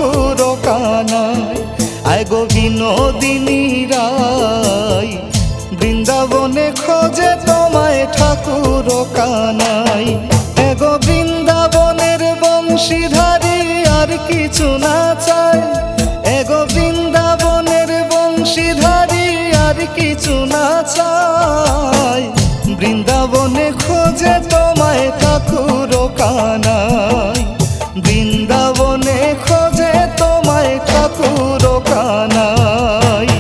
ঠাকুর কানাই। আয় গো বিনোদিনী রাই, বৃন্দাবনে খোঁজে তোমায় ঠাকুর কানাই। এগো বৃন্দাবনের বংশীধারী আর কিছু না চাই, এগো বৃন্দাবনের বংশীধারী আর কিছু না চাই। বৃন্দাবনে খোঁজে তোমায় ঠাকুর কানাই, বৃন্দাবনে খোঁজে তোমায় ঠাকুর কানাই।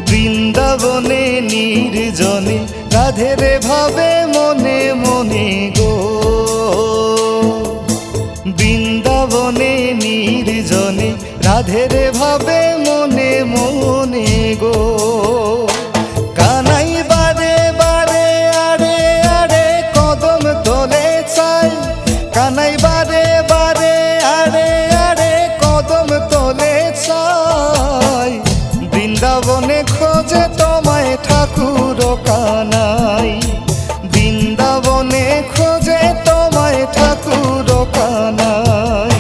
বৃন্দাবনে নির্জনে রাধের ভাবে মনে মনে গো, বৃন্দাবনে নির্জনে রাধের ভাবে মনে মনে গো। কানাই বারে বারে আড়ে আড়ে কদম তোলে চাই, কানাই বারে বারে আড়ে আড়ে কদম তোলে চাই। বৃন্দাবনে খোঁজে তোমায় ঠাকুর কানাই, বৃন্দাবনে খোঁজে তোমায় ঠাকুর কানাই।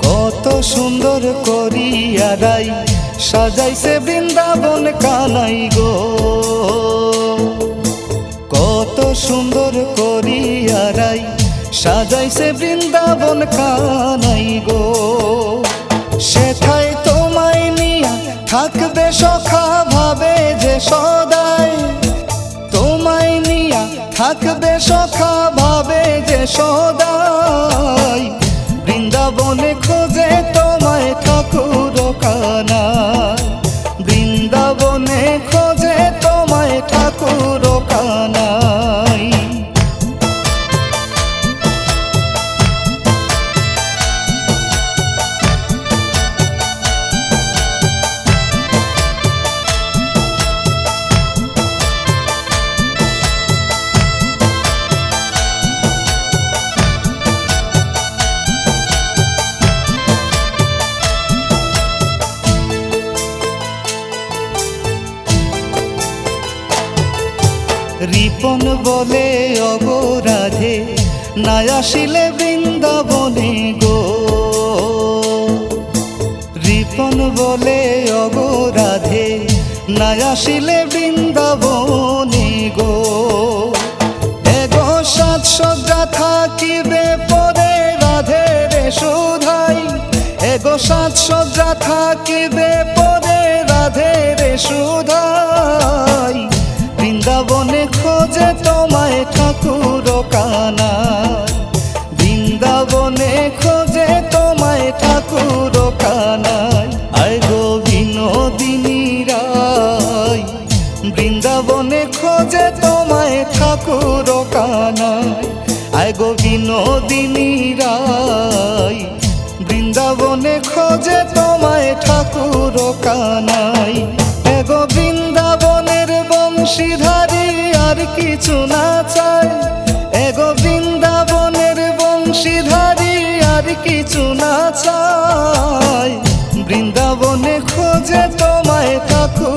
কত সুন্দর করিয়া রাই সাজাইছে বৃন্দাবন কানাই গো, কত সুন্দর করিয়া রাই সাজাইছে বৃন্দাবন কানাই গো। সেথায় তোমায় নিয়া থাকবে সখা ভাবে যে সদাই, তোমায় নিয়া থাকবে সখা ভাবে যে সদাই। বৃন্দাবনে খোঁজে তোমায় ঠাকুর কানাই, বৃন্দাবনে খোঁজে তোমায় ঠাকুর কানাই। রিপন বলে অগরাধে না আসিলে বৃন্দাবনে গো, রিপন বলে অগরাধে না আসিলে বৃন্দাবনে গো। এগো সাজসজ্জা থাকিবে পরে রাধের সুধাই, এগো সাজসজ্জা থাকিবে পরে রাধের সুধাই। বৃন্দাবনে খোঁজে তোমায় ঠাকুর কানাই, বৃন্দাবনে খোঁজে তোমায় ঠাকুর কানাই। আয় গো বিনোদিনী রাই, বৃন্দাবনে খোঁজে তোমায় ঠাকুর কানাই। আয় গো বিনোদিনী রাই, বৃন্দাবনে খোঁজে তোমায় ঠাকুর কানাই। এগো বৃন্দাবনের বংশীধারী আর কিছু না চাই, এগো বৃন্দাবনের বংশীধারী আর কিছু না চাই। বৃন্দাবনে খোঁজে তোমায় ঠাকুর